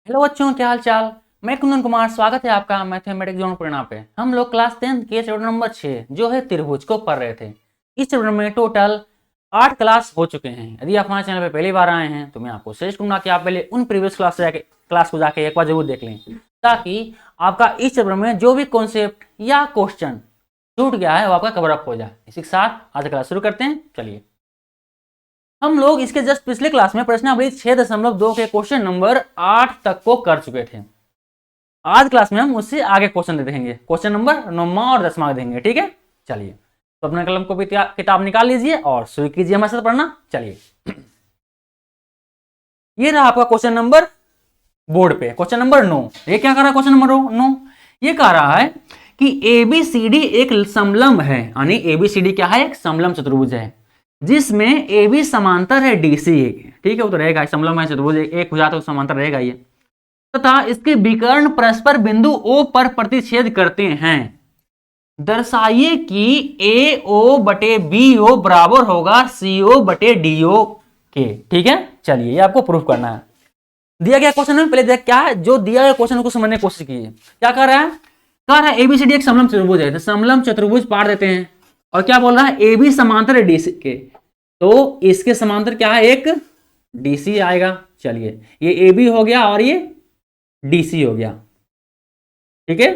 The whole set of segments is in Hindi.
हेलो बच्चों, क्या हाल चाल। मैं कुंदन कुमार, स्वागत है आपका मैथमेटिक्स जोन प्रेरणा पे। हम लोग क्लास 10 के चैप्टर नंबर 6 जो है त्रिभुज को पढ़ रहे थे। इस चैप्टर में टोटल 8 क्लास हो चुके हैं। यदि आप हमारे चैनल पे पहली बार आए हैं तो मैं आपको सजेस्ट करूंगा कि आप पहले उन प्रीवियस क्लास को जाके एक बार जरूर देख लें, ताकि आपका इस चैप्टर में जो भी कॉन्सेप्ट या क्वेश्चन छूट गया है वो आपका कवर अप हो जाए। इसी के साथ आज क्लास शुरू करते हैं। चलिए, हम लोग इसके जस्ट पिछले क्लास में प्रश्नावली 6.2 के क्वेश्चन नंबर 8 तक को कर चुके थे। आज क्लास में हम उससे आगे क्वेश्चन देखेंगे, क्वेश्चन नंबर 9 और 10 देंगे। ठीक है, चलिए तो अपने कलम को भी किताब निकाल लीजिए और शुरू कीजिए हमारे साथ पढ़ना। चलिए, ये रहा आपका क्वेश्चन नंबर बोर्ड पे, क्वेश्चन नंबर 9। ये क्या कर रहा है क्वेश्चन नंबर 9? ये कह रहा है कि एबीसीडी एक समलंब है, यानी एबीसीडी क्या है? एक समलंब चतुर्भुज है जिसमें ए बी समांतर है डीसी। ठीक है, वो तो रहेगा, समलंब है चतुर्भुज, एक हो जाता है तो समांतर रहेगा ये। तथा इसके विकर्ण परस्पर बिंदु O पर प्रतिच्छेद करते हैं। दर्शाइए कि AO बटे BO बराबर होगा CO बटे DO के। ठीक है, चलिए ये आपको प्रूफ करना है। दिया गया क्वेश्चन में पहले देख क्या है, जो दिया गया क्वेश्चन को समझने की कोशिश कीजिए। क्या कर रहा है? कह रहा है एबीसीडी एक समलंब चतुर्भुज है, तो समलंब चतुर्भुज पार देते हैं। और क्या बोल रहा है? ए बी समांतर है डीसी के, तो इसके समांतर क्या है? एक डीसी आएगा। चलिए, ये ए बी हो गया और ये डीसी हो गया। ठीक है,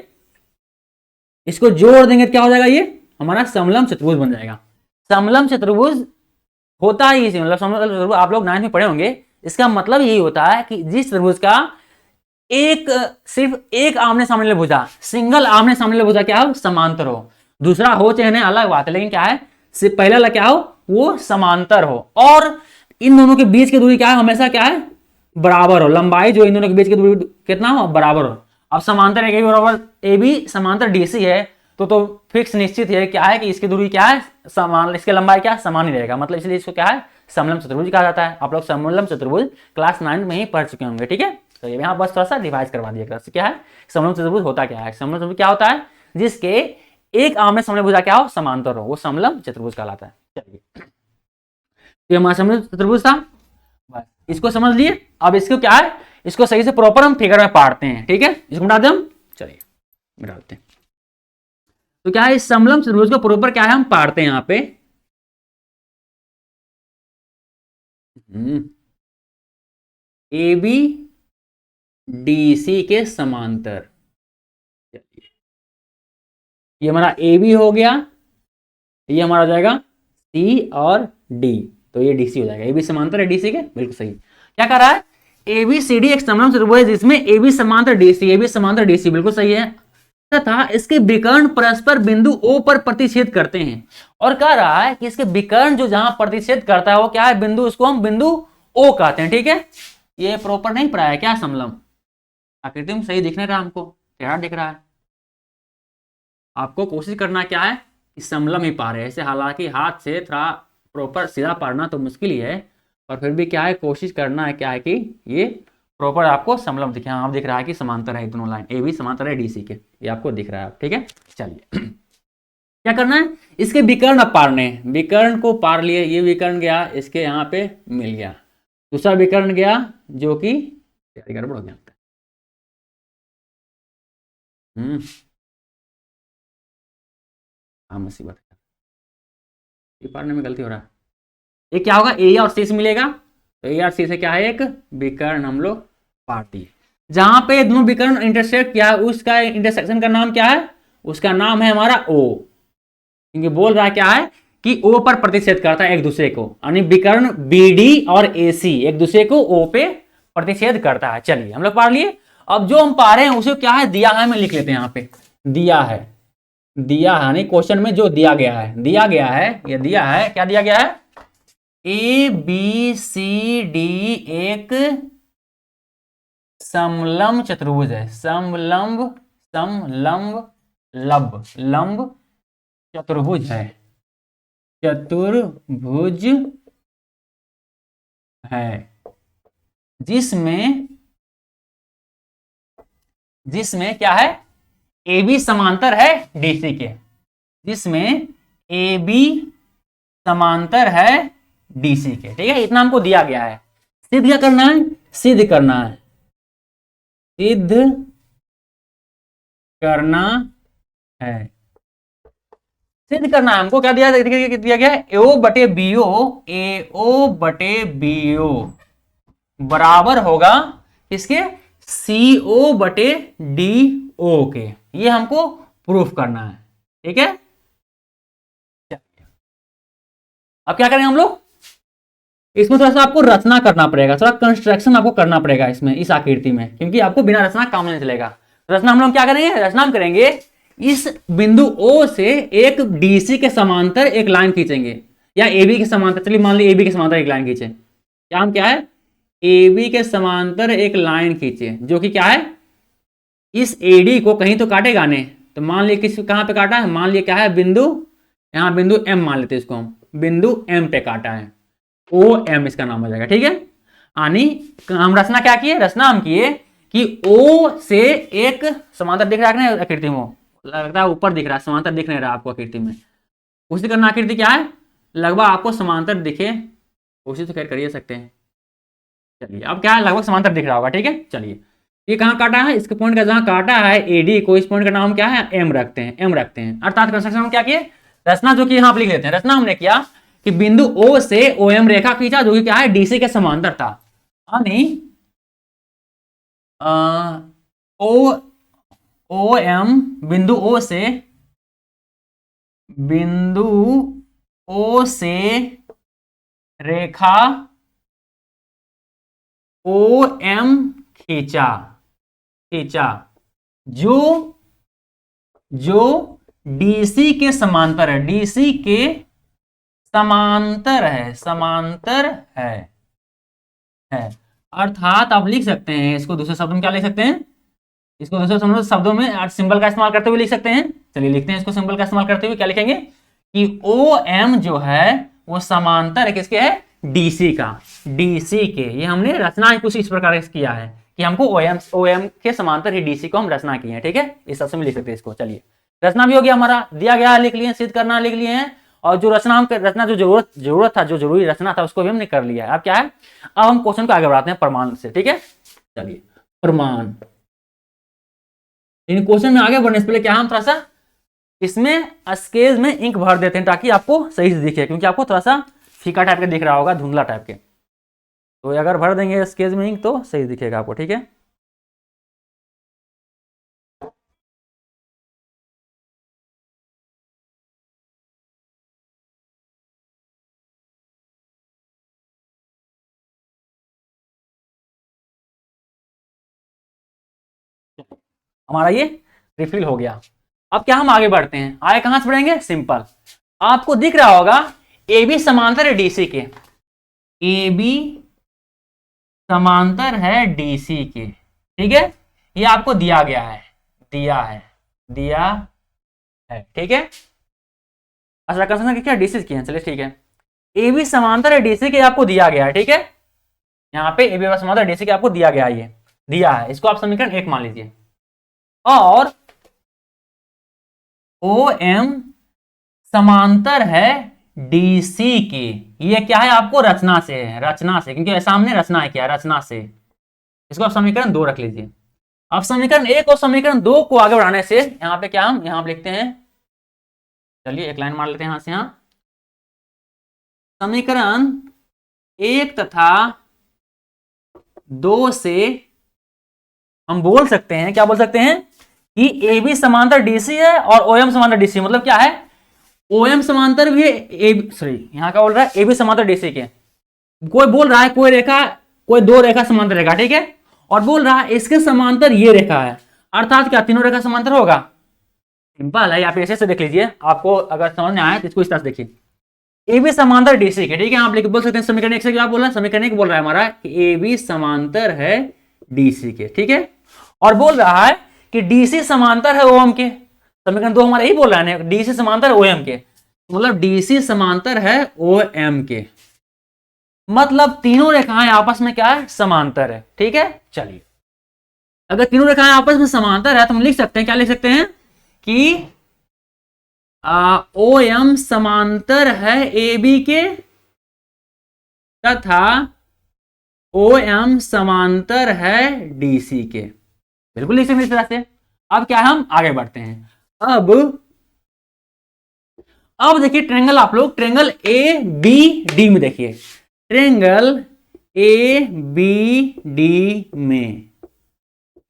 इसको जोड़ देंगे तो क्या हो जाएगा? ये हमारा समलंब चतुर्भुज बन जाएगा। समलंब चतुर्भुज होता ही इसी, मतलब समलंब चतुर्भुज आप लोग 9th में पढ़े होंगे। इसका मतलब यही होता है कि जिस त्रिभुज का एक सिर्फ एक आमने सामने भुजा, सिंगल आमने सामने भुजा क्या हो? समांतर हो। दूसरा हो चाहे नहीं अलग बात है, लेकिन क्या है? सिर्फ पहला वाला क्या हो? वो समांतर हो। और इन दोनों के बीच की दूरी क्या है? हमेशा क्या है? बराबर हो। लंबाई जो इन दोनों के बीच की दूरी कितना हो? बराबर हो। अब समांतर ए बराबर ए बी समांतर डीसी है, तो फिक्स निश्चित है क्या है कि इसकी दूरी क्या है? समान, इसकी लंबाई क्या? समान ही रहेगा। मतलब इसलिए इसको क्या है? समलंब चतुर्भुज कहा जाता है। आप लोग समलंब चतुर्भुज क्लास 9 में ही पढ़ चुके होंगे। ठीक है, तो यहाँ बस थोड़ा सा रिवाइज करवा दिया क्लास। क्या है समलंब चतुर्भुज? होता क्या है? समलंब चतुर्भुज क्या होता है? जिसके एक आमने सामने भुजा क्या हो? समांतर हो, वो समलंब चतुर्भुज कहलाता है। चलिए, ये हमारा समलंब चतुर्भुज था, बस इसको समझ लिए। अब इसको क्या है? इसको सही से प्रॉपर हम फिगर में पाड़ते हैं। ठीक है, इसको मिटा दें हम। चलिए मिटाते हैं। तो क्या है, इस समलंब चतुर्भुज को प्रॉपर क्या है? हम पाड़ते हैं यहाँ पे। ए बी डी सी के समांतर। ये हमारा ए बी हो गया, ये हमारा हो जाएगा सी और डी, तो ये डीसी हो जाएगा। ए बी समांतर है डीसी के, बिल्कुल सही। क्या कर रहा है? ए बी सी डी एक समलंब चतुर्भुज जिसमें ए बी समांतर डीसी, ए बी समांतर डीसी, बिल्कुल सही है। तथा इसके विकर्ण परस्पर बिंदु O पर प्रतिच्छेद करते हैं। और कह रहा है कि इसके विकर्ण जो जहां प्रतिच्छेद करता है वो क्या है? बिंदु, उसको हम बिंदु O कहते हैं। ठीक है, ये प्रॉपर नहीं पढ़ा है क्या? समलंब आकृति में सही दिखने रहा हमको, टेढ़ा दिख रहा है। आपको कोशिश करना क्या है कि समलंब ही पा रहे हैं ऐसे, हालांकि हाथ से थोड़ा प्रॉपर सीधा पारना तो मुश्किल ही है, पर फिर भी क्या है, कोशिश करना है क्या है कि ये प्रॉपर आपको समलंब दिखे। हाँ, आप दिख रहा है कि समांतर है दोनों लाइन, ए बी समांतर है डीसी के, ये आपको दिख रहा है। ठीक है, चलिए क्या करना है? इसके विकर्ण अब पारने हैं। विकर्ण को पार लिए, ये विकर्ण गया इसके यहाँ पे मिल गया, दूसरा विकर्ण गया जो कि गड़बड़ हो गया। हाँ, मुसीबत है, ये पारने में गलती हो रहा है। ये क्या होगा? ए और सी से मिलेगा, तो ए और सी से क्या है? एक विकर्ण हम लोग पार दिए। जहां पे दोनों विकर्ण इंटरसेक्ट किया उसका इंटरसेक्शन का नाम क्या है? उसका नाम है हमारा ओ। क्योंकि बोल रहा है क्या है कि ओ पर प्रतिच्छेद करता है एक दूसरे को, यानी विकर्ण बीडी और एसी एक दूसरे को ओ पे प्रतिच्छेद करता है। चलिए हम लोग पढ़ लिए। अब जो हम पा रहे हैं उसे क्या है? दिया है, मैं लिख लेते हैं यहाँ पे। दिया है, दिया है यानी क्वेश्चन में जो दिया गया है, दिया गया है, ये दिया है, क्या दिया गया है? ए बी सी डी एक समलंब चतुर्भुज है। समलंब, समलंब, लब, लंब चतुर्भुज है, चतुर्भुज है जिसमें, जिसमें क्या है? ए बी समांतर है डीसी के, जिसमें ए बी समांतर है डीसी के। ठीक है, इतना हमको दिया गया है। सिद्ध क्या करना है? सिद्ध करना है। सिद्ध करना है, सिद्ध करना है हमको। क्या दिया गया है, एओ बटे बीओ, एओ बटे बीओ बराबर होगा इसके सीओ बटे डीओ के। ये हमको प्रूफ करना है, ठीक है। अब क्या करेंगे हम लोग, इसमें थोड़ा सा आपको रचना करना पड़ेगा, थोड़ा कंस्ट्रक्शन आपको करना पड़ेगा इसमें, इस आकृति में, क्योंकि आपको बिना रचना काम नहीं चलेगा। रचना हम लोग क्या करेंगे, रचना हम करेंगे, इस बिंदु O से एक DC के समांतर एक लाइन खींचेंगे, या AB के समांतर, चलिए मान लीजिए AB के समांतर एक लाइन खींचे। क्या हम क्या है, AB के समांतर एक लाइन खींचे, जो कि क्या है, इस AD को कहीं तो काटेगा नहीं, तो मान लीजिए किस कहां पे काटा है, मान लीजिए क्या है बिंदु, यहां बिंदु M मान लेते हैं इसको हम, बिंदु M पे काटा है, OM इसका नाम हो जाएगा, ठीक है। यानी हम रचना क्या किए, रचना हम किए कि O से एक समांतर दिख रहा है आकृति में, लगता है ऊपर दिख रहा है, समांतर दिख नहीं रहा आपको आकृति में, उसी करना आकृति क्या है, लगभग आपको समांतर दिखे, कोशिश तो खैर करिए सकते हैं। चलिए अब क्या है, लगभग समांतर दिख रहा होगा, ठीक है। चलिए ये कहाँ काटा है, इसके पॉइंट का जहां काटा है AD को, इस पॉइंट का नाम क्या है, M रखते हैं, M रखते हैं। अर्थात कंस्ट्रक्शन में क्या किए, रचना जो कि यहाँ आप लिख लेते हैं, रचना हमने किया कि बिंदु O से OM रेखा खींचा, जो कि क्या है DC के समांतर था, यानी OM बिंदु O से रेखा OM खींचा, जो DC के समांतर है, DC के समांतर है। अर्थात आप लिख सकते हैं इसको दूसरे शब्दों में, क्या लिख सकते हैं, इसको दूसरे शब्दों में सिंबल का इस्तेमाल करते हुए लिख सकते हैं। चलिए लिखते हैं इसको सिंबल का इस्तेमाल करते हुए, क्या लिखेंगे कि OM जो है वो समांतर है किसके है, DC का, DC के। ये हमने रचना कुछ इस प्रकार से किया है कि हमको OM के समांतर ही DC को हम रचना किए हैं, ठीक है। इस शब्द में लिख सकते हैं इसको। चलिए रचना भी हो गया हमारा, दिया गया लिख लिए, सिद्ध करना लिख लिए हैं, और जो रचना हम रचना जो जरूरत था, जो जरूरी रचना था, उसको भी हमने कर लिया है। अब क्या है, अब हम क्वेश्चन को आगे बढ़ाते हैं प्रमाण से, ठीक है। चलिए प्रमाण, इन क्वेश्चन में आगे बढ़ने से पहले क्या हम थोड़ा सा इसमें स्केच में इंक भर देते हैं, ताकि आपको सही से दिखे, क्योंकि आपको थोड़ा सा फीका टाइप के दिख रहा होगा, धुंधला टाइप के, तो अगर भर देंगे स्केच में इंक तो सही दिखेगा आपको, ठीक है। हमारा ये रिफिल हो गया। अब क्या हम आगे बढ़ते हैं, आगे कहां से बढ़ेंगे, सिंपल, आपको दिख रहा होगा AB समांतर है DC के, AB समांतर है DC के, ठीक है। ये आपको दिया गया है, दिया है, ठीक है। अच्छा कंस्ट्रक्शन क्या DC की है, चलिए ठीक है। AB समांतर है DC के, आपको दिया गया है, ठीक है। यहाँ पे AB समांतर DC के आपको दिया गया है, ये दिया है, इसको आप समीकरण 1 मान लीजिए। और OM समांतर है DC के, ये क्या है आपको रचना से है, क्योंकि सामने रचना है, क्या रचना से, इसको आप समीकरण 2 रख लीजिए। अब समीकरण 1 और समीकरण 2 को आगे बढ़ाने से यहाँ पे क्या हम यहाँ पे लिखते हैं, चलिए एक लाइन मार लेते हैं यहां से, यहाँ समीकरण 1 तथा 2 से हम बोल सकते हैं, क्या बोल सकते हैं कि AB समांतर DC है और OM समांतर DC, मतलब क्या है, OM समांतर भी है, यहाँ का बोल रहा है AB समांतर DC के, कोई बोल रहा है कोई दो रेखा समांतर रेखा, ठीक है, और बोल रहा है इसके समांतर ये रेखा है, अर्थात क्या तीनों रेखा समांतर होगा। सिंपल है, आप ऐसे से देख लीजिए, आपको अगर समझ में आए तो इसको इस तरह से देखिए, AB समांतर DC के, ठीक है। आप बोल सकते हैं समीकरण 1 से क्या बोल रहा है, समीकरण 1 बोल रहा है हमारा कि AB समांतर है DC के, ठीक है, और बोल रहा है कि DC समांतर है OM के, समीकरण 2 हमारा यही बोल रहा है, DC समांतर OM के, मतलब DC समांतर है OM के, मतलब तीनों रेखाएं आपस में क्या है, समांतर है, ठीक है। चलिए अगर तीनों रेखाएं आपस में समांतर है तो हम लिख सकते हैं, क्या लिख सकते हैं कि OM समांतर है AB के तथा OM समांतर है DC के, बिल्कुल लिख सकते हैं इस तरह से। अब क्या है, हम आगे बढ़ते हैं। अब देखिए ट्रेंगल, आप लोग ट्रेंगल ए बी डी में देखिए, ट्रेंगल ए बी डी में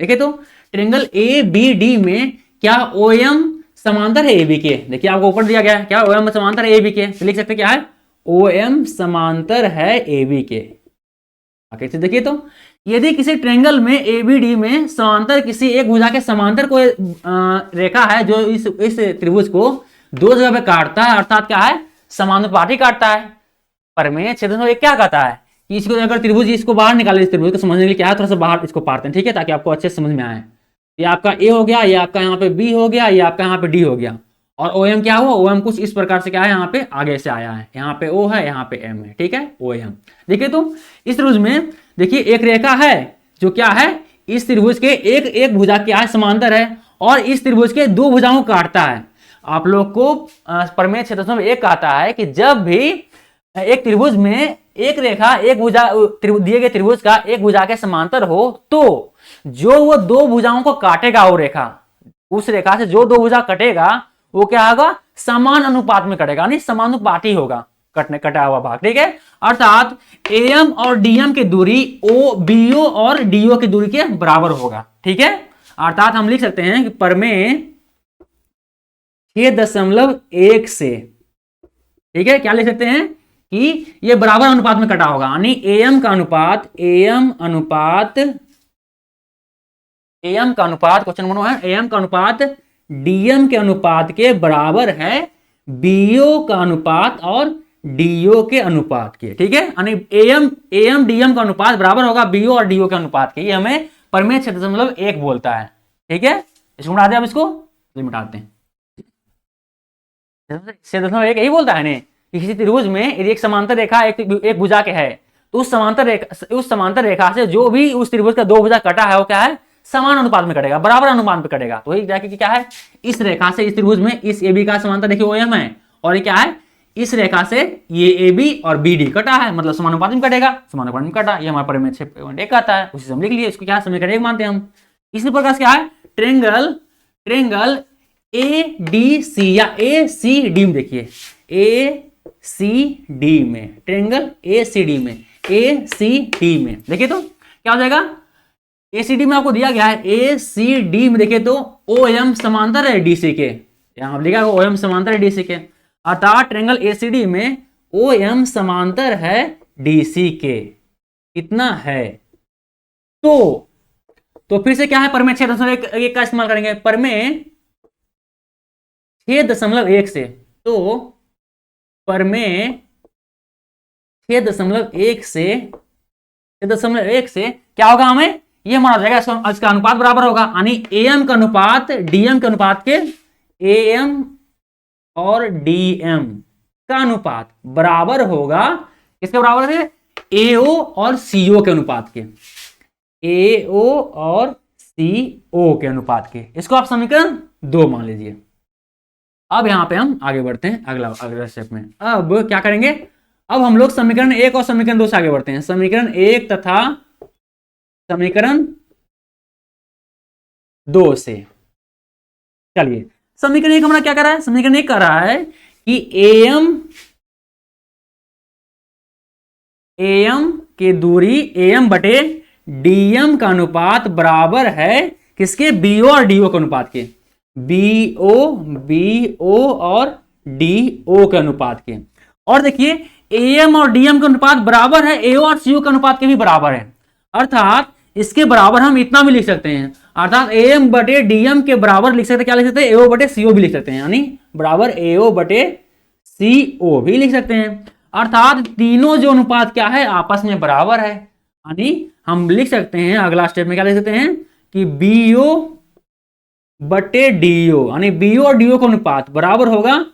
देखिए तो ट्रेंगल ए बी डी में क्या ओ एम समांतर है ए बी के। देखिए आपको ऊपर दिया गया है क्या, ओ एम समांतर है ए बी के, तो लिख सकते क्या है, ओ एम समांतर है ए बी के। आगे से देखिए तो यदि किसी ट्रेंगल में ए बी डी में समांतर किसी एक भुजा के समांतर कोई रेखा है जो इस त्रिभुज को दो जगह पे काटता है, अर्थात क्या है, समानुपाती काटता है। प्रमेय क्षेत्रफल एक क्या कहता है कि इसको अगर त्रिभुज इसको बाहर निकाले, इस त्रिभुज को समझने के लिए क्या है, थोड़ा सा बाहर इसको पारते हैं, ठीक है, ताकि आपको अच्छे से समझ में आए। ये आपका ए हो गया, ये आपका यहाँ पे बी हो गया, ये आपका यहाँ पे डी हो गया, और ओ एम क्या हुआ, ओ एम कुछ इस प्रकार से क्या है, यहाँ पे आगे से आया है, यहाँ पे ओ है, यहाँ पे एम है, ठीक है, ओ एम। देखिए तो इस त्रिभुज में देखिए एक रेखा है जो क्या है, इस त्रिभुज के एक भुजा क्या है, समांतर है, और इस त्रिभुज के दो भुजाओं को काटता है। आप लोग को प्रमेय क्षेत्रफल एक कहता है कि जब भी एक त्रिभुज में एक रेखा एक भुजा दिए गए त्रिभुज का एक भुजा के समांतर हो, तो जो वो दो भुजाओं को काटेगा, वो रेखा, उस रेखा से जो दो भुजा कटेगा वो क्या होगा, समान अनुपात में कटेगा, नहीं समानुपाती होगा कटा हुआ भाग, ठीक है। अर्थात एम और डीएम की दूरी ओ बीओ और डीओ की दूरी के बराबर होगा, ठीक है। अर्थात हम लिख सकते हैं कि प्रमेय 6.1 से, ठीक है, क्या लिख सकते हैं कि ये बराबर अनुपात में कटा होगा, यानी एम का अनुपात क्वेश्चन नंबर है, एम का अनुपात डीएम के अनुपात के बराबर है बीओ का अनुपात और डीओ के अनुपात के, ठीक है। यानी एम डीएम का अनुपात बराबर होगा बीओ और डीओ के अनुपात के। ये हमें प्रमेय क्षेत्रफल एक बोलता है, ठीक है। इसको मिटा दें, अब इसको मिटाते हैं। क्षेत्रफल एक यही बोलता है नहीं, किसी त्रिभुज में यदि एक समांतर रेखा एक भुजा के है, तो उस समांतर रेखा से जो भी उस त्रिभुज का दो भुजा कटा है वो क्या है, समान अनुपात में कटेगा, बराबर अनुपात में कटेगा। तो ये क्या है, इस रेखा से इस त्रिभुज में इस ए बी का समांतर देखिए ओ एम है, और ये क्या है, इस रेखा से ये ए बी और बी डी कटा है, मतलब समानुपात में कटेगा, समानुपात में कटा, ये हमारे प्रमेय 6.1 आता है, उसी से हम लिख लिए, इसको क्या समीकरण एक मानते हैं हम। इसी प्रकार से क्या है, ट्रेंगल ए डी सी या ए सी डी में देखिए, ए सी डी में, ट्रेंगल ए सी डी में, ए सी डी में देखिए तो क्या हो जाएगा, ए सी डी में आपको दिया गया है, ए सी डी में देखिए तो ओ एम समांतर है डी सी के, यहां लिखा है ओ एम समांतर है डी सी के, अर्थात ट्रेंगल ए सी डी में ओ एम समांतर है डी सी के, कितना है, तो फिर से क्या है, प्रमेय 6.1 का इस्तेमाल करेंगे, प्रमेय 6.1 से, तो प्रमेय 6.1 से क्या होगा, हमें ये हमारा हो जाएगा, इसका अनुपात बराबर होगा, यानी एम का अनुपात डीएम के अनुपात के, एम और डीएम का अनुपात बराबर होगा, किसके बराबर है, एओ और सीओ के अनुपात के, एओ और सीओ के अनुपात के। इसको आप समीकरण 2 मान लीजिए। अब यहां पे हम आगे बढ़ते हैं अगला स्टेप में। अब क्या करेंगे, अब हम लोग समीकरण 1 और समीकरण 2 से आगे बढ़ते हैं, समीकरण 1 तथा समीकरण 2 से। चलिए समीकरण 1 हमारा क्या कर रहा है, समीकरण 1 कर रहा है कि एम की दूरी एम बटे डीएम का अनुपात बराबर है किसके, बीओ और डीओ के अनुपात के, बीओ और डीओ के अनुपात के। और देखिए एएम और डीएम का अनुपात बराबर है एओ और सीओ के अनुपात के भी बराबर है, अर्थात इसके बराबर हम इतना भी लिख सकते हैं, अर्थात एएम बटे डीएम के बराबर लिख सकते हैं, क्या लिख सकते हैं, एओ बटे सीओ भी लिख सकते हैं, यानी बराबर एओ बटे सीओ भी लिख सकते हैं, अर्थात तीनों जो अनुपात क्या है, आपस में बराबर है, यानी हम लिख सकते हैं अगला स्टेप में क्या लिख सकते हैं कि बीओ बटे डीओ, यानी बीओ और डीओ का अनुपात बराबर होगा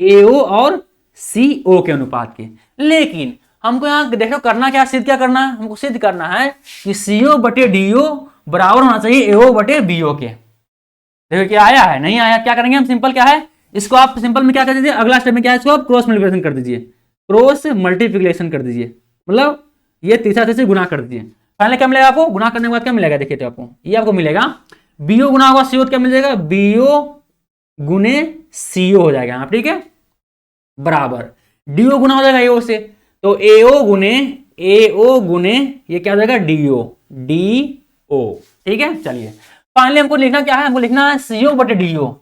एओ और सीओ के अनुपात के। लेकिन हमको यहाँ देखो करना क्या, सिद्ध क्या करना है, हमको सिद्ध करना है कि सीओ बटे डीओ बराबर होना चाहिए एओ बटे बीओ के। देखो क्या आया है, नहीं आया, क्या करेंगे हम, सिंपल क्या है, इसको आप सिंपल में क्या कर दीजिए, अगला स्टेप में क्या है, इसको आप क्रॉस मल्टीप्लिकेशन कर दीजिए, क्रॉस मल्टीप्लिकेशन कर दीजिए, मतलब ये तीसरा से गुना कर दीजिए, फाइनली क्या मिलेगा आपको, गुना करने के बाद क्या मिलेगा, देखिए तो आपको ये आपको मिलेगा बीओ गुना होगा सीओ, क्या मिल जाएगा, बीओ गुने सीओ हो जाएगा यहाँ, ठीक है, बराबर डीओ गुना हो जाएगा एओ से, तो एओ गुने ये क्या हो जाएगा, डीओ, डीओ, ठीक है। चलिए फाइनली हमको लिखना क्या है, हमको लिखना है सीओ बटे डीओ,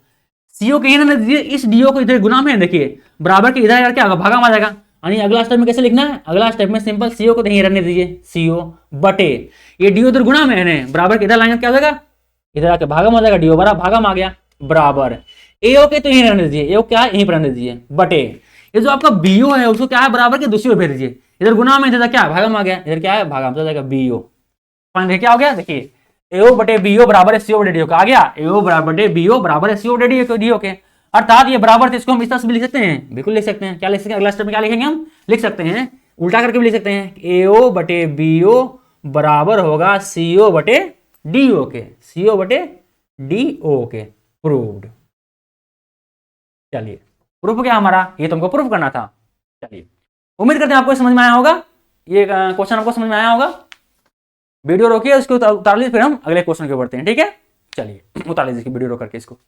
सीओ कहीं ना दीजिए, इस डीओ को इधर गुना में देखिए बराबर के इधर क्या होगा, भागा में आ जाएगा, यानी अगला स्टेप में कैसे लिखना है, अगला स्टेप में सिंपल सीओ को यहीं रहने दीजिए, सीओ बटे ये डीओ इधर गुना में है, बराबर के इधर लाएंगे क्या हो जाएगा, इधर आके भागा में आ जाएगा, डीओ बराबर भागा में आ गया, बराबर एओ के तो यहीं रहने दीजिए, एओ क्या है यहीं पर रहने दीजिए, बटे ये जो आपका बीओ है उसको क्या है बराबर के दूसरी ओर भेज दीजिए, इधर गुना में इधर क्या भागा में आ गया, इधर क्या है भागा में आ जाएगा बीओ, फाइनली क्या हो गया, देखिए एओ बटे बीओ बराबर है सीओ बटे डीओ का, आ गया एओ बराबर बटे बीओ बराबर है सीओ बटे डीओ के, अर्थात ये बराबर थे, इसको हम इस तरह से भी लिख सकते हैं, बिल्कुल लिख सकते हैं, क्या लिख सकते हैं, अगला स्टेप में क्या लिखेंगे हम, लिख सकते हैं उल्टा करके भी लिख सकते हैं, एओ बटे बीओ बराबर होगा सीओ बटे डीओ के, सीओ बटे डीओ के, प्रूव्ड। चलिए प्रूफ क्या हमारा, ये तुमको प्रूफ करना था। चलिए उम्मीद करते हैं आपको समझ में आया होगा, ये क्वेश्चन आपको समझ में आया होगा, वीडियो रोकिए उसको उतार लीजिए, फिर हम अगले क्वेश्चन के बढ़ते हैं, ठीक है। चलिए उतार लीजिए वीडियो रोक करके इसको,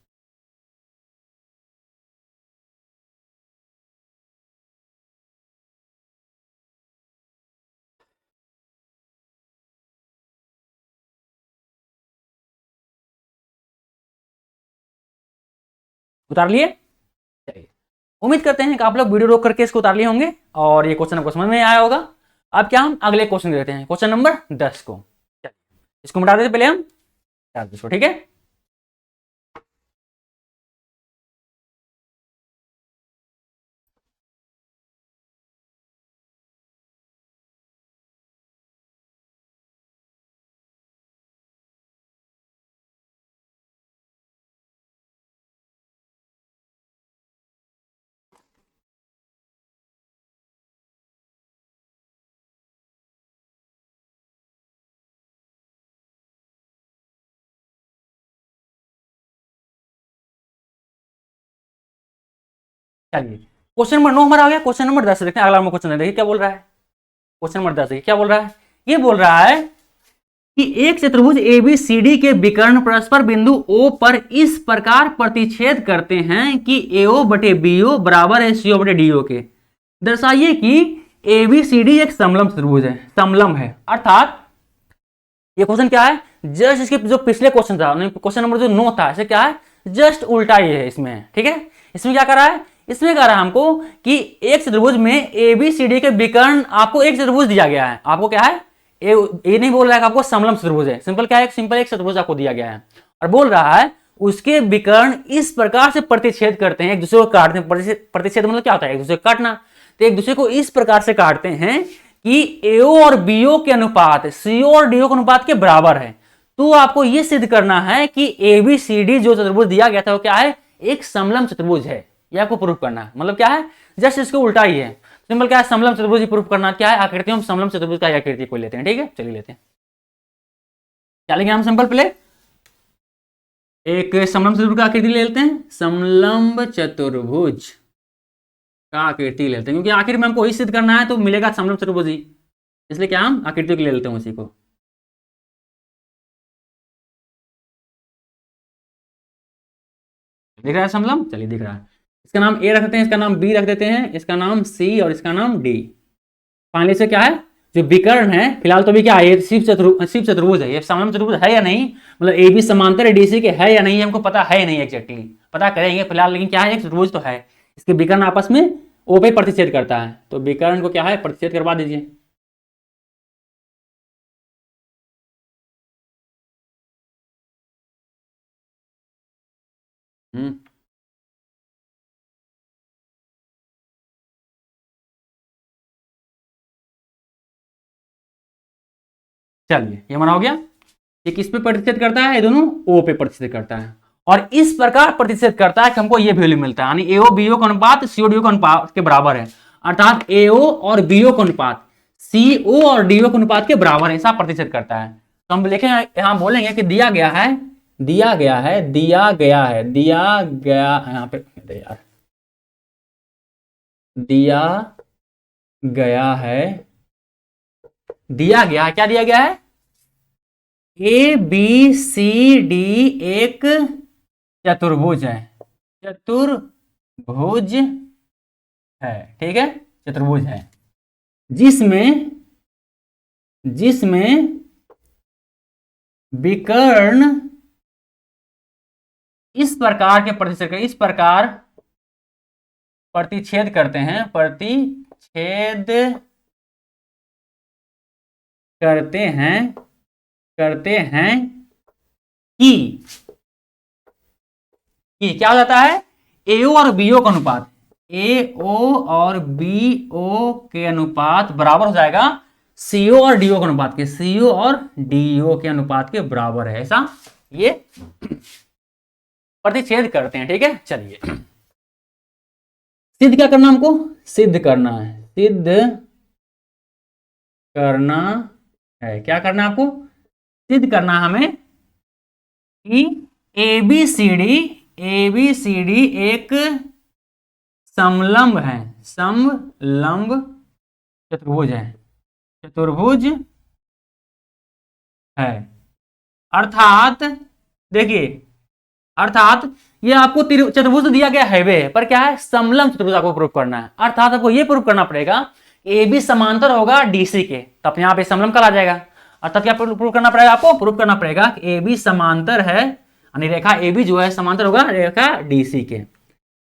उतार लिए। चलिए उम्मीद करते हैं कि आप लोग वीडियो रोक करके इसको उतार लिए होंगे और ये क्वेश्चन आपको समझ में आया होगा। अब क्या हम अगले क्वेश्चन देते हैं, क्वेश्चन नंबर 10 को। चलिए इसको मिटा देते पहले हम, ठीक है। चलिए क्वेश्चन नंबर 9 हमारा आ गया, क्वेश्चन नंबर 10 देखते हैं, अगला क्वेश्चन देखिए क्या बोल रहा है, क्वेश्चन नंबर 10 देखिए क्या बोल रहा है, ये बोल रहा है कि एक चतुर्भुज एबीसीडी के विकर्ण परस्पर बिंदु O पर इस प्रकार प्रतिच्छेद करते हैं कि AO बटे BO बराबर है CO बटे DO के, दर्शाइए कि एबीसीडी एक समलंब चतुर्भुज है, समलंब है, अर्थात ये क्वेश्चन क्या है, जस्ट इसके जो पिछले क्वेश्चन था, क्वेश्चन नंबर जो 9 था, इसे क्या है जस्ट उल्टा ये है इसमें, ठीक है। इसमें क्या कर रहा है, इसमें कह रहा है हमको कि एक चतुर्भुज में एबीसीडी के विकर्ण, आपको एक चतुर्भुज दिया गया है, आपको क्या है ये नहीं बोल रहा है कि आपको समलंब चतुर्भुज है, सिंपल क्या है, सिंपल एक चतुर्भुज आपको दिया गया है और बोल रहा है उसके विकर्ण इस प्रकार से प्रतिच्छेद करते हैं, एक दूसरे को काटते हैं, प्रतिच्छेद मतलब क्या होता है, एक दूसरे को काटना, तो एक दूसरे को इस प्रकार से काटते हैं कि एओ और बीओ के अनुपात सीओ और डीओ के अनुपात के बराबर है। तो आपको यह सिद्ध करना है कि एबीसीडी जो चतुर्भुज दिया गया था वो क्या है, एक समलंब चतुर्भुज है, ये आपको प्रूफ करना है, मतलब क्या है जस्ट इसको उल्टा ही है, सिंपल क्या है समलंब चतुर्भुज ही प्रूफ करना, क्या है आकृति, हम समलंब चतुर्भुज का आकृति को लेते हैं, ठीक है। चलिए लेते हैं, क्या लेंगे हम सिंपल पहले एक समलंब चतुर्भुज का आकृति ले लेते हैं, समलंब चतुर्भुज का आकृति लेते हैं, क्योंकि आखिर में हमको ही सिद्ध करना है तो मिलेगा समलंब चतुर्भुज ही, इसलिए क्या हम आकृति को ले लेते हैं उसी को। दिख रहा है समलंब, चलिए दिख रहा है, इसका नाम ए रख देते हैं, इसका नाम बी रख देते हैं, इसका नाम सी और इसका नाम डी। फाइनली से क्या है जो विकर्ण है, फिलहाल तो भी क्या है शिव चतुर्भुज है, ये समलंब चतुर्भुज है या नहीं, मतलब ए बी समांतर है डीसी के है या नहीं, हमको पता है नहीं एग्जैक्टली, पता करेंगे फिलहाल, लेकिन क्या है एक चतुर्भुज तो है, इसके विकर्ण आपस में ओ पे प्रतिच्छेद करता है, तो विकर्ण को क्या है प्रतिच्छेद करवा दीजिए। चलिए ये हमारा हो गया, ये किस पे प्रतिशत करता है, ये दोनों ओ पे प्रतिशत करता है और इस प्रकार प्रतिशत करता है कि हमको ये वैल्यू मिलता है, यानी एओ बीओ का अनुपात सीओ डीओ का अनुपात के बराबर है, अर्थात एओ और बीओ का अनुपात सीओ और डीओ के अनुपात के बराबर है, ऐसा प्रतिशत करता है। तो हम लिखें यहां बोलेंगे कि दिया गया है, दिया गया है, दिया गया है, दिया गया यहां पे यार, दिया गया है, दिया गया है, क्या दिया गया है ए बी सी डी एक चतुर्भुज है, चतुर्भुज है, ठीक है, चतुर्भुज है, जिसमें विकर्ण इस प्रकार के प्रतिच्छेद, इस प्रकार प्रतिच्छेद करते हैं, प्रतिच्छेद करते हैं कि क्या हो जाता है, एओ और बीओ का अनुपात, एओ और बीओ के अनुपात बराबर हो जाएगा सीओ और डीओ के अनुपात के, सीओ और डीओ के अनुपात के बराबर है, ऐसा ये प्रतिच्छेद करते हैं, ठीक है। चलिए सिद्ध क्या करना, हमको सिद्ध करना है, सिद्ध करना है, क्या करना है आपको, सिद्ध करना है हमें कि एबीसीडी एक समलंब है, समलंब चतुर्भुज है, चतुर्भुज है, अर्थात देखिए, अर्थात ये आपको चतुर्भुज दिया गया है पर क्या है, समलंब चतुर्भुज आपको प्रूव करना है, अर्थात आपको ये प्रूव करना पड़ेगा ए बी समांतर होगा डीसी के, तब यहाँ पे समलंब कहा जाएगा, अर्थात क्या प्रूव करना पड़ेगा, आपको प्रूव करना पड़ेगा कि ए बी समांतर है, यानी रेखा ए बी जो है समांतर होगा रेखा डीसी के।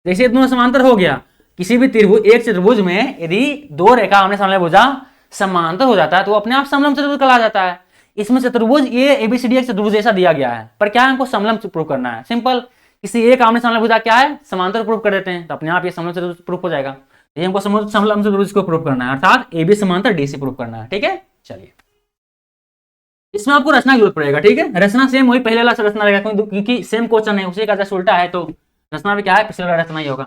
जैसे दोनों समांतर हो गया, किसी भी त्रिभुज, एक चतुर्भुज में यदि दो रेखा आमने सामने भुजा समांतर हो जाता है तो अपने आप समलंब चतुर्भुज कहा जाता है। इसमें चतुर्भुज ये एबीसीडी एक चतुर्भुज जैसा दिया गया है, पर क्या है, हमको समलंब प्रूव करना है, सिंपल, किसी एक आमने सामने भुजा क्या है, समांतर प्रूव कर देते हैं, तो अपने आप ये समलंब चतुर्भुज प्रूव हो जाएगा। ये हमको समलंब चतुर्भुज को प्रूव करना है, अर्थात ए बी समांतर डीसी प्रूव करना है, ठीक है। चलिए इसमें आपको रचना की जरूरत पड़ेगा, ठीक है, रचना सेम वही पहले वाला रचना रहेगा, क्योंकि सेम क्वेश्चन है, उसी का जैसे उल्टा है तो रचना भी क्या है, पिछले वाला रचना ही होगा।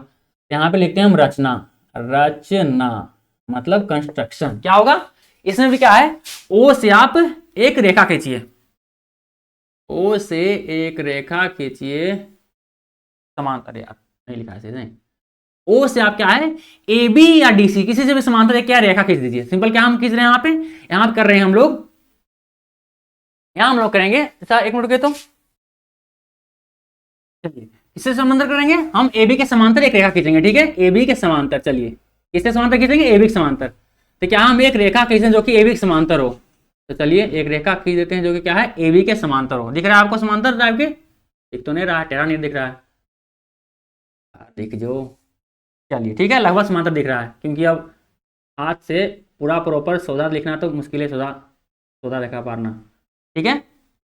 यहाँ पे लिखते हैं हम रचना, रचना मतलब कंस्ट्रक्शन, क्या होगा इसमें भी क्या है, ओ से आप एक रेखा खींचिए, ओ से एक रेखा खींचिए समांतर, यार नहीं लिखा है नहीं, ओ से आप क्या है ए बी या डीसी किसी से भी समांतर एक क्या रेखा खींच दीजिए, सिंपल, क्या हम खींच रहे हैं यहाँ पे, यहाँ कर रहे हैं हम लोग, यहाँ हम लोग करेंगे, अच्छा एक मिनट के, तो चलिए किससे समांतर करेंगे, हम ए बी के समांतर एक रेखा खींचेंगे, ठीक है, ए बी के समांतर, चलिए किससे समांतर खींचेंगे, ए बी के समांतर, तो क्या हम एक रेखा खींचें जो कि ए बी के समांतर हो, तो चलिए एक रेखा खींच देते हैं जो कि क्या है ए बी के समांतर हो, दिख रहा है आपको समांतर टाइप के, दिख तो नहीं रहा, टेढ़ा नहीं दिख रहा है, दिख जो, चलिए ठीक है, लगभग समांतर दिख रहा है, क्योंकि अब हाथ से पूरा प्रॉपर सौदा लिखना तो मुश्किल है, सौदा रेखा पारना, ठीक है।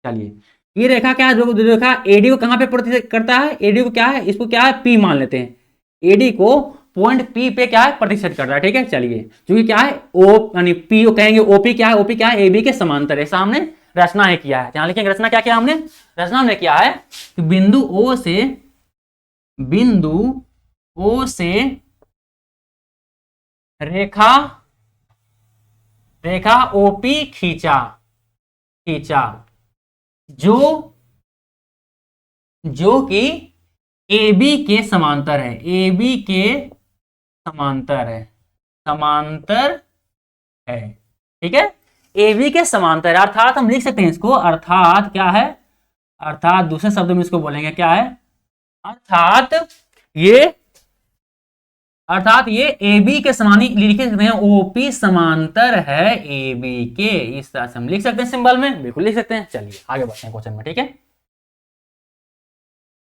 चलिए ये रेखा क्या है, जो रेखा एडी को कहाँ पे प्रतिच्छेद करता है, एडी को क्या है, इसको क्या है पी मान लेते हैं, एडी को पॉइंट पी पे क्या है प्रतिच्छेद करता है, ठीक है। चलिए जो कि क्या है ओ यानी पी कहेंगे, ओपी क्या है, ओपी क्या है ए बी के समांतर है, ऐसा हमने रचना है किया है, यहाँ लिखेंगे रचना क्या किया हमने, रचना हमने किया है कि बिंदु ओ से रेखा ओपी खींचा जो कि ए बी के समांतर है, ए बी के समांतर है, ठीक है, ए बी के समांतर, अर्थात हम लिख सकते हैं इसको, अर्थात क्या है, अर्थात दूसरे शब्द में इसको बोलेंगे क्या है, अर्थात ये ए बी के समान लिख सकते हैं, ओपी समांतर है ए बी के, इस तरह से हम लिख सकते हैं सिंबल में, बिल्कुल लिख सकते हैं। चलिए आगे बढ़ते हैं क्वेश्चन में, ठीक है,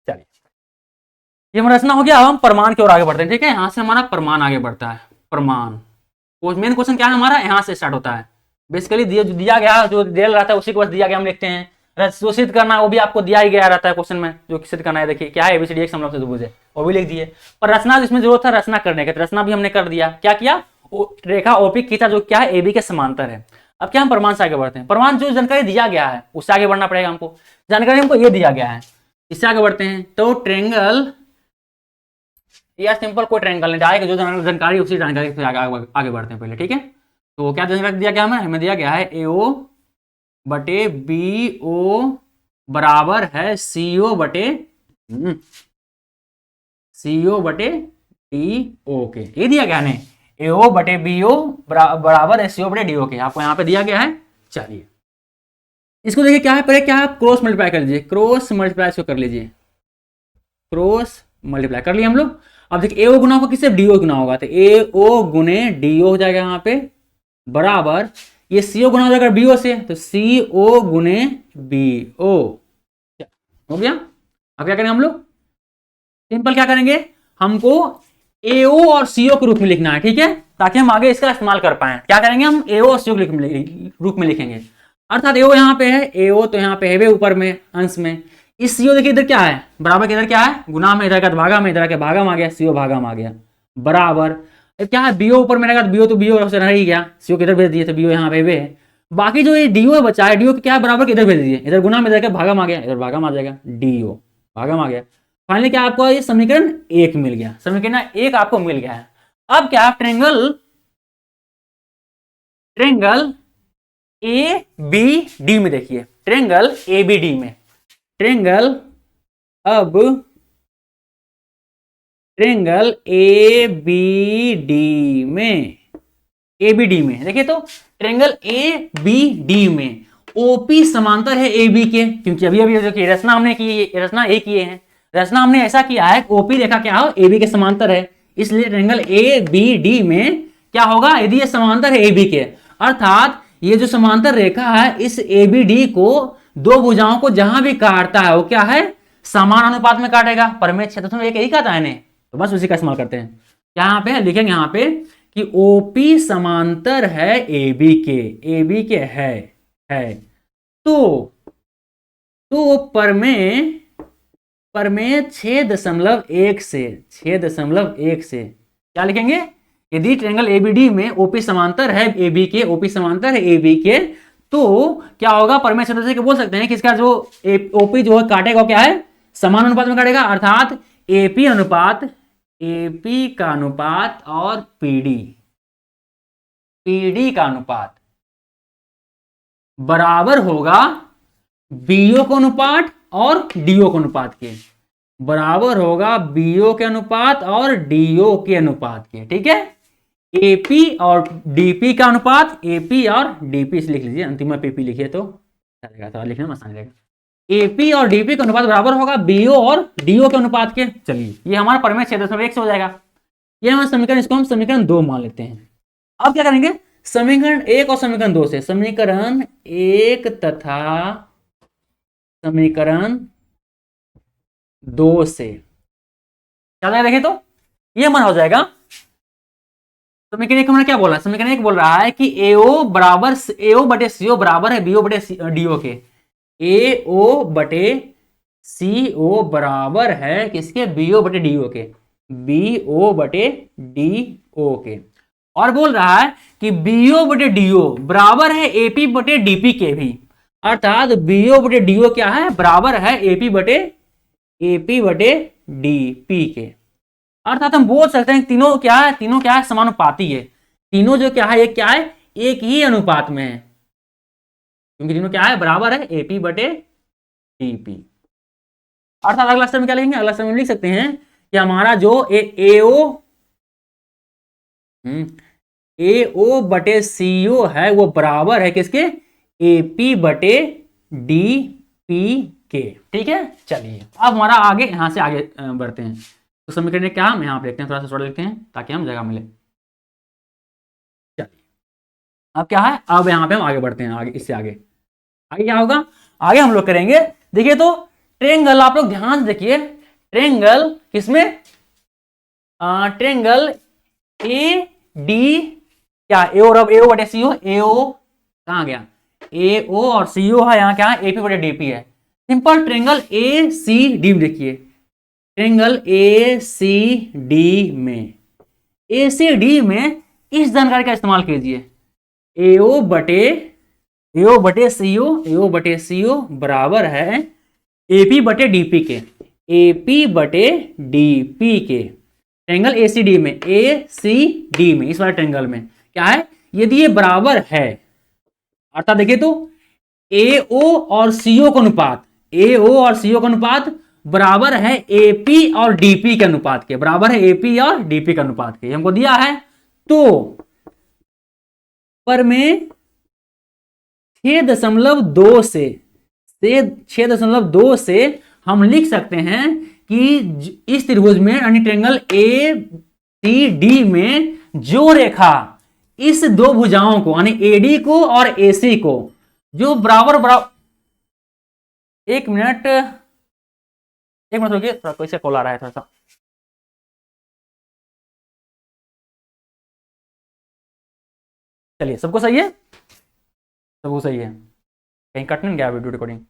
चलिए ये हमारा रचना हो गया, अब हम प्रमाण की ओर आगे बढ़ते हैं, ठीक है, यहाँ से हमारा प्रमाण आगे बढ़ता है, प्रमाण मेन क्वेश्चन क्या है हमारा, यहाँ से स्टार्ट होता है, बेसिकली दिया गया जो दिया रहता है उसी को बस दिया गया हम लिखते हैं, जो सिद्ध करना है वो भी आपको दिया ही गया रहता है क्वेश्चन में, जो सिद्ध करना है, देखिए क्या है एबीसीडी एक समलंब चतुर्भुज है, वो भी लिख दिए, पर रचना जिसमें जरूरत था रचना करने के, तो रचना भी हमने कर दिया, क्या किया, रेखा ओपी खींचा जो क्या है ए बी के समांतर है। अब क्या हम प्रमाण से आगे बढ़ते हैं, प्रमाण जो जानकारी दिया गया है उससे आगे बढ़ना पड़ेगा हमको, जानकारी हमको ये दिया गया है, इससे आगे बढ़ते हैं, तो ट्रेंगल या सिंपल कोई ट्रेंगल नहीं, डायरेक्ट जो जानकारी उसी जानकारी से आगे बढ़ते हैं पहले, ठीक है। तो क्या जानकारी दिया गया हमें दिया गया है एओ बटे बी ओ बराबर है सीओ बटे डी ओ के, ये दिया गया नहीं, एओ बटे बी ओ बराबर है सीओ बटे डी ओ के, आपको यहाँ पे दिया गया है। चलिए इसको देखिए क्या है, पहले क्या है, क्रॉस मल्टीप्लाई कर लीजिए, क्रॉस मल्टीप्लाई इसको कर लीजिए, क्रॉस मल्टीप्लाई कर लिया हम लोग। अब देखिए ए ओ गुना होगा किससे, डी ओ गुना होगा, तो ए ओ गुने डी ओ हो जाएगा यहाँ पे, बराबर ये सी ओ गुना हो जाएगा बी ओ से, तो सी ओ गुने बी ओ हो गया। अब क्या करेंगे हम लोग, सिंपल क्या करेंगे, हमको एओ और सीओ के रूप में लिखना है, ठीक है, ताकि हम आगे इसका इस्तेमाल कर पाए। क्या करेंगे हम, एओ और सीओ के रूप में लिखेंगे, अर्थात एओ यहाँ पे है, एओ तो यहाँ पे है ऊपर में अंश में, इस सीओ देखिए इधर क्या है, बराबर के इधर क्या है, गुना में, इधर का भागा में, इधर के भागा में आ गया, सीओ भागा में आ गया, बराबर क्या है, बीओ ऊपर में रहेगा, बीओ तो बीओ से रह ही गया, सीओ किधर भेज दिए, तो बीओ यहाँ पे है, बाकी जो ये डीओ बचा है, डीओ क्या है, बराबर के इधर भेज दीजिए, इधर गुना में, इधर के भागा में आ गया, इधर भागा में आ जाएगा, डीओ भागा में आ गया। फाइनली क्या आपको ये समीकरण 1 मिल गया, समीकरण 1 आपको मिल गया है। अब क्या, ट्रेंगल ए बी डी में देखिए, ट्रेंगल ए बी डी में, ट्रेंगल ए बी डी में, ए बी डी में देखिए, तो ट्रेंगल ए बी डी में ओपी समांतर है ए बी के, क्योंकि अभी अभी देखिए रचना हमने की, रचना ए किए हैं, रचना हमने ऐसा किया है, ओपी रेखा क्या हो, ए बी के समांतर है, इसलिए ट्रेंगल ए बी डी में क्या होगा, यदि ये समांतर है ए बी के, अर्थात ये जो समांतर रेखा है इस ए बी डी को दो भुजाओं को जहां भी काटता है वो क्या है, समान अनुपात में काटेगा, परमेय क्षेत्रफल एक ही काटा है ने, तो बस उसी का इस्तेमाल करते हैं। यहाँ पे लिखेंगे यहाँ पे कि ओपी समांतर है ए बी के है तो परमेय 6.1 से क्या लिखेंगे, यदि ट्रायंगल एबीडी में ओपी समांतर है ए बी के, ओपी समांतर है ए बी के, तो क्या होगा, परमेय क्षेत्र से बोल सकते हैं कि इसका जो ओपी जो है काटेगा क्या है, समान अनुपात में काटेगा, अर्थात एपी का अनुपात और पीडी का अनुपात बराबर होगा बीओ के अनुपात और डीओ के अनुपात के, बराबर होगा बीओ के अनुपात और डीओ के अनुपात के, ठीक है। एपी और डीपी का अनुपात, एपी और डीपी से लिख लीजिए, अंतिम में पीपी लिखिए तो थोड़ा लिखने में आसान रहेगा। एपी और डीपी का अनुपात बराबर होगा बीओ और डीओ के अनुपात के। चलिए ये हमारा परमेय क्षेत्रफल 1 से हो जाएगा, ये हमारा समीकरण, इसको हम समीकरण 2 मान लेते हैं। अब क्या करेंगे, समीकरण 1 और समीकरण 2 से, समीकरण 1 तथा समीकरण 2 से क्या देखें तो ये हमारा हो जाएगा, समीकरण 1 हमने क्या बोला, समीकरण 1 बोल रहा है कि एओ बटे सीओ बराबर है बीओ बटे डीओ के, एओ बटे सीओ बराबर है किसके, बीओ बटे डीओ के, बीओ बटे डीओ के, और बोल रहा है कि बीओ बटे डीओ बराबर है एपी बटे डीपी के भी, अर्थात बीओ बटे डीओ क्या है, बराबर है एपी बटे डीपी के, अर्थात हम बोल सकते हैं तीनों क्या है, समानुपाती है, तीनों जो क्या है, क्या है, एक ही अनुपात में है, क्योंकि तीनों क्या है, बराबर है एपी बटे डीपी। अर्थात अगला स्टेप में क्या लिखेंगे, अगला स्टेप में लिख सकते हैं कि हमारा जो एओ बटे सीओ है वो बराबर है किसके, एपी बटे डीपी के, ठीक है। चलिए अब हमारा आगे, यहां से आगे बढ़ते हैं, तो समीकरण क्या हम यहाँ पे लिखते हैं, थोड़ा सा छोटा लिखते हैं ताकि हम जगह मिले। चलिए अब क्या है, अब यहाँ पे हम आगे बढ़ते हैं, आगे इससे आगे क्या होगा, आगे हम लोग करेंगे, देखिए तो ट्रेंगल, आप लोग ध्यान से देखिए, ट्रेंगल किसमें, ट्रेंगल ए डी क्या, एओ बटे सीओ, एओ कहाँ गया, एओ और सीओ है, यहाँ क्या है, एपी बटे डीपी है, simple triangle A C D में देखिए, ट्रेंगल ए सी डी में इस जानकारी का इस्तेमाल कीजिए, एओ बटे सीओ बराबर है एपी बटे डीपी के, ट्रेंगल एसीडी में, एसीडी में, इस वाले ट्रेंगल में क्या है, यदि ये बराबर है, अर्थात देखिए तो एओ और सीओ का अनुपात बराबर है एपी और डीपी के अनुपात के, बराबर है एपी और डीपी के अनुपात के, हमको दिया है, तो परमेय 6.2 से 6.2 से हम लिख सकते हैं कि इस त्रिभुज में यानी ट्रायंगल ए सी डी में जो रेखा इस दो भुजाओं को यानी एडी को और एसी को जो बराबर बराबर, एक मिनट रुकिए, थोड़ा कैसे कॉल आ रहा है थोड़ा सा। चलिए, सबको सही है, सबको सही है, कहीं कट नहीं गया वीडियो रिकॉर्डिंग,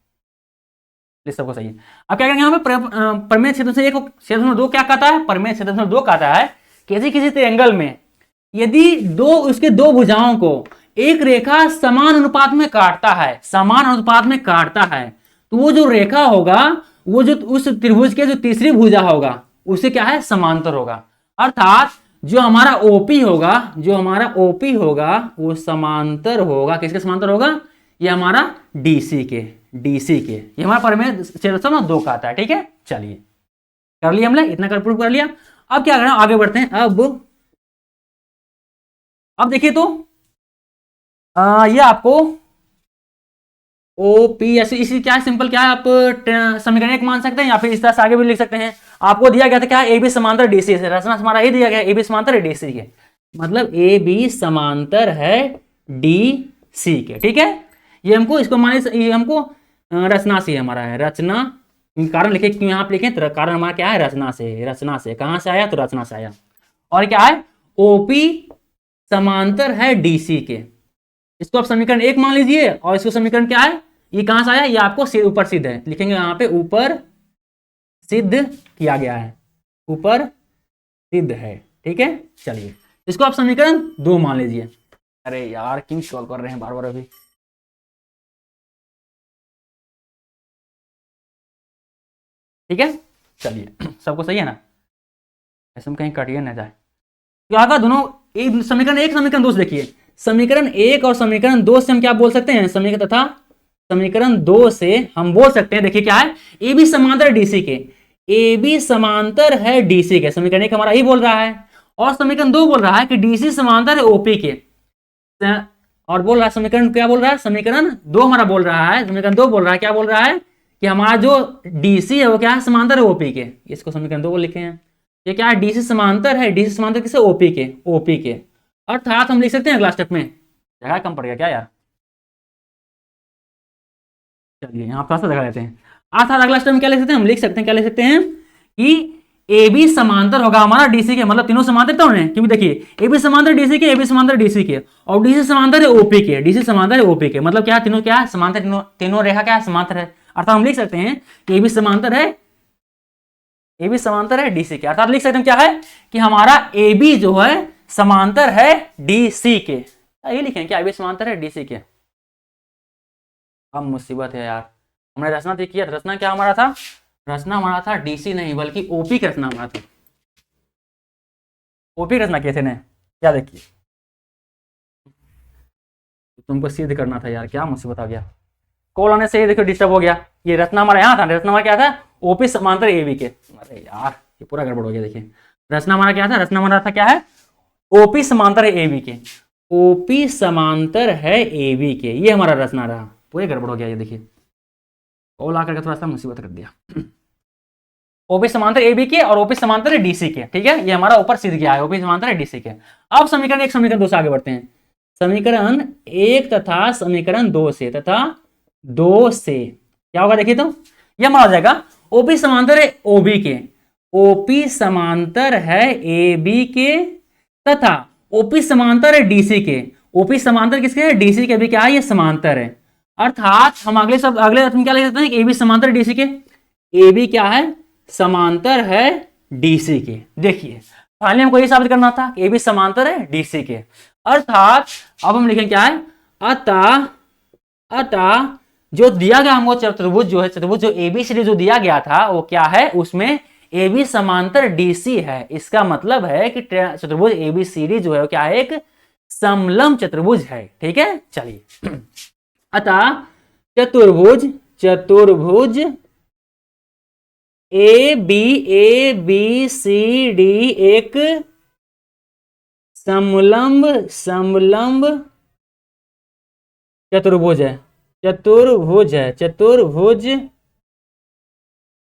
सबको सही है। अब क्या करेंगे यहाँ पे, प्रमेय क्षेत्र से 1.2 क्या कहता है, प्रमेय क्षेत्र से 2 कहता है किसी किसी त्रिएंगल में यदि उसके दो भुजाओं को एक रेखा समान अनुपात में काटता है, समान अनुपात में काटता है, तो वो जो रेखा होगा वो जो उस त्रिभुज के जो तीसरी भुजा होगा उसे क्या है, समांतर होगा। अर्थात जो हमारा ओपी होगा, जो हमारा ओपी होगा वो समांतर होगा, किसके समांतर होगा, ये हमारा डीसी के, ये हमारा प्रमेय क्षेत्र में 2 का आता है। ठीक है, चलिए कर लिया हमने, इतना कर प्रूव कर लिया। अब क्या करना, आगे बढ़ते हैं। अब देखिए तो ये आपको ओपी ऐसे इसी क्या है, सिंपल क्या है, आप समीकरण 1 मान सकते हैं या फिर इस तरह से आगे भी लिख सकते हैं। आपको दिया गया था क्या, ए बी समांतर डीसी से, रचना हमारा ये दिया गया ए बी समांतर है डीसी के, मतलब ए बी समांतर है डी के। ठीक है, ये हमको इसको मान, ये हमको रचना से हमारा है, रचना, कारण लिखे क्यों यहाँ पे लिखे, तो कारण हमारा क्या है, रचना से कहां से आया, तो रचना से आया। और क्या है, ओपी समांतर है डीसी के, इसको आप समीकरण 1 मान लीजिए, और इसको समीकरण क्या है, ये कहां से आया, ये आपको ऊपर सिद्ध है, लिखेंगे यहाँ पे ऊपर सिद्ध किया गया है, ऊपर सिद्ध है। ठीक है, चलिए इसको आप समीकरण 2 मान लीजिए। अरे यार क्यों सॉल्व कर रहे हैं बार बार अभी। ठीक है, चलिए सबको सही है ना, ऐसे में कहीं कटिए ना जाए। क्या होगा, दोनों एक समीकरण 1 समीकरण 2 से देखिए, समीकरण 1 और समीकरण 2 से हम क्या बोल सकते हैं, समीकरण तथा समीकरण 2 से हम बोल सकते हैं, देखिए क्या है, ए बी समांतर डीसी के, ए बी समांतर है डीसी के, समीकरण 1 हमारा ही बोल रहा है, और समीकरण 2 बोल रहा है कि डीसी समांतर है ओपी के, और बोल रहा है समीकरण क्या बोल रहा है, समीकरण 2 हमारा बोल रहा है, समीकरण 2 बोल रहा है, क्या बोल रहा है कि हमारा जो डीसी है वो क्या है, समांतर है ओपी के, इसको समीकरण 2 को लिखे हैं। ये क्या है, डीसी समांतर है, डीसी समांतर किसे, ओपी के, अर्थात हम लिख सकते हैं अगला स्टेप में, जगह कम पड़ गया क्या यार, चलिए यहाँ थोड़ा सा लगा लेते हैं। अर्थात अगला स्टेप में क्या लिख सकते हैं, हम लिख सकते हैं, क्या लिख सकते हैं कि ए बी समांतर होगा हमारा डीसी के, मतलब तीनों समांतर तो होने, क्योंकि देखिए ए बी समांतर डीसी के, ए बी समांतर डीसी के, और डीसी समांतर है ओपी के, डीसी समांतर है ओपी के, मतलब क्या तीनों क्या है, समांतर, तीनों रेखा क्या है, समांतर है। अर्थात हम लिख सकते हैं कि ए बी समांतर है, ए बी समांतर है डीसी के, अर्थात लिख सकते हैं क्या है कि हमारा ए बी जो है समांतर है डीसी के, ये लिखें क्या, ए बी समांतर है डीसी के। अब मुसीबत है यार, हमने रचना तो किया, रचना क्या हमारा था, रचना हमारा था डीसी नहीं बल्कि ओपी का रचना हमारा था, ओपी रचना किए थे ने, क्या देखिए तुमको सिद्ध करना था यार, क्या मुसीबत आ गया, कॉल आने से ये देखो डिस्टर्ब हो गया। ये रचना हमारा यहाँ था, रचना हमारा क्या था, ओपी समांतर एबी के, अरे यार ये पूरा गड़बड़ हो गया। देखिए रचना हमारा क्या था, रचना हमारा था क्या है, ओपी समांतर है एबी के, ओपी समांतर है एबी के, ये हमारा रचना रहा, पूरे गड़बड़ हो गया। ये देखिए कॉल आकर के थोड़ा सा मुसीबत कर दिया। ओपी समांतर एबी के और ओपी समांतर है डीसी के, ठीक है, ये हमारा ऊपर सिद्ध गया है, ओपी समांतर है डीसी के। अब समीकरण 1 समीकरण 2 से आगे बढ़ते हैं, समीकरण 1 तथा समीकरण 2 से, तथा 2 से क्या होगा, देखिए तो ये हमारा हो जाएगा ओपी समांतर है ओबी के, ओपी समांतर है एबी के, तथा ओपी समांतर है डीसी के, ओपी समांतर किसके है, डीसी के भी क्या है, ये समांतर है। अर्थात हम अगले अर्थ में क्या लिख सकते हैं, एबी समांतर डीसी के, एबी क्या है, समांतर है डीसी के। देखिए फाइनली हमको ये साबित करना था कि एबी समांतर है डीसी के, अर्थात अब हम लिखें क्या है, अतः जो दिया गया हमको चतुर्भुज जो है, चतुर्भुज जो एबीसीडी जो दिया गया था वो क्या है, उसमें एबी समांतर डीसी है। इसका मतलब है कि चतुर्भुज एबीसीडी जो है क्या है, एक समलंब चतुर्भुज है। ठीक है, चलिए अतः चतुर्भुज ए बी सी डी एक समलंब चतुर्भुज है। चतुर्भुज है, चतुर्भुज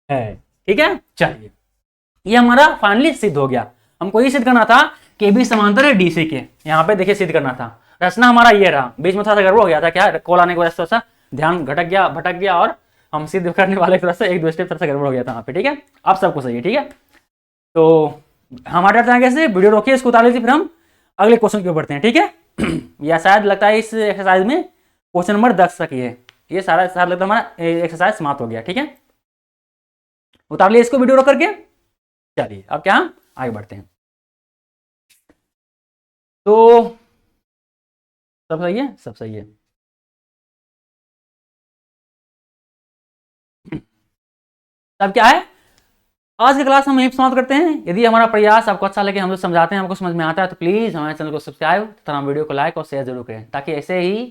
है। ठीक है, चलिए ये हमारा फाइनली सिद्ध हो गया। हमको ये सिद्ध करना था कि बी समांतर है डीसी के। यहाँ पे देखिए सिद्ध करना था, रचना हमारा ये रहा, बीच में थोड़ा सा गड़बड़ हो गया था, क्या कॉल आने की वजह से थोड़ा सा ध्यान भटक गया और हम सिद्ध करने वाले थोड़ा सा एक दो स्टेप थोड़ा सा गड़बड़ हो गया था वहाँ पे। ठीक है, अब सबको सही है। ठीक है, तो हमारे तरीके से वीडियो रोकिए, इसको उतार लीजिए, फिर हम अगले क्वेश्चन की ओर बढ़ते हैं। ठीक है, या शायद लगता है इस एक्सरसाइज में क्वेश्चन नंबर 10 तक ही है, ये सारा लगता है हमारा एक्सरसाइज समाप्त हो गया। ठीक है, उतार लिया इसको वीडियो रोक करके। चलिए अब क्या आगे बढ़ते हैं। तो सब सही है, सब सही है। तब क्या है, आज की क्लास हम यहीं समाप्त करते हैं। यदि हमारा प्रयास आपको अच्छा लगे, हम लोग समझाते हैं, आपको समझ में आता है, तो प्लीज़ हमारे चैनल को सब्सक्राइब तथा वीडियो को लाइक और शेयर जरूर करें, ताकि ऐसे ही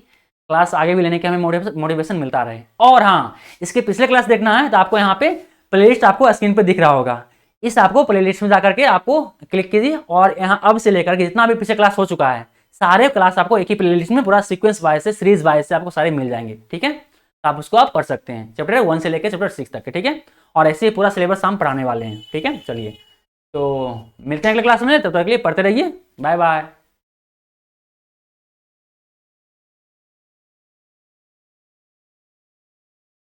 क्लास आगे भी लेने के हमें मोटिवेशन मिलता रहे। और हाँ, इसके पिछले क्लास देखना है तो आपको यहाँ पे प्लेलिस्ट आपको स्क्रीन पे दिख रहा होगा, इस आपको प्लेलिस्ट में जाकर के आपको क्लिक कीजिए, और यहाँ अब से लेकर के जितना भी पिछले क्लास हो चुका है, सारे क्लास आपको एक ही प्लेलिस्ट में पूरा सीक्वेंस वाइज से, सीरीज वाइज से आपको सारे मिल जाएंगे। ठीक है, आप उसको आप पढ़ सकते हैं, चैप्टर 1 से लेकर चैप्टर 6 तक के। ठीक है, और ऐसे ही पूरा सिलेबस हम पढ़ाने वाले हैं। ठीक है, चलिए तो मिलते हैं अगले क्लास में, तब तक के लिए पढ़ते रहिए। Bye bye.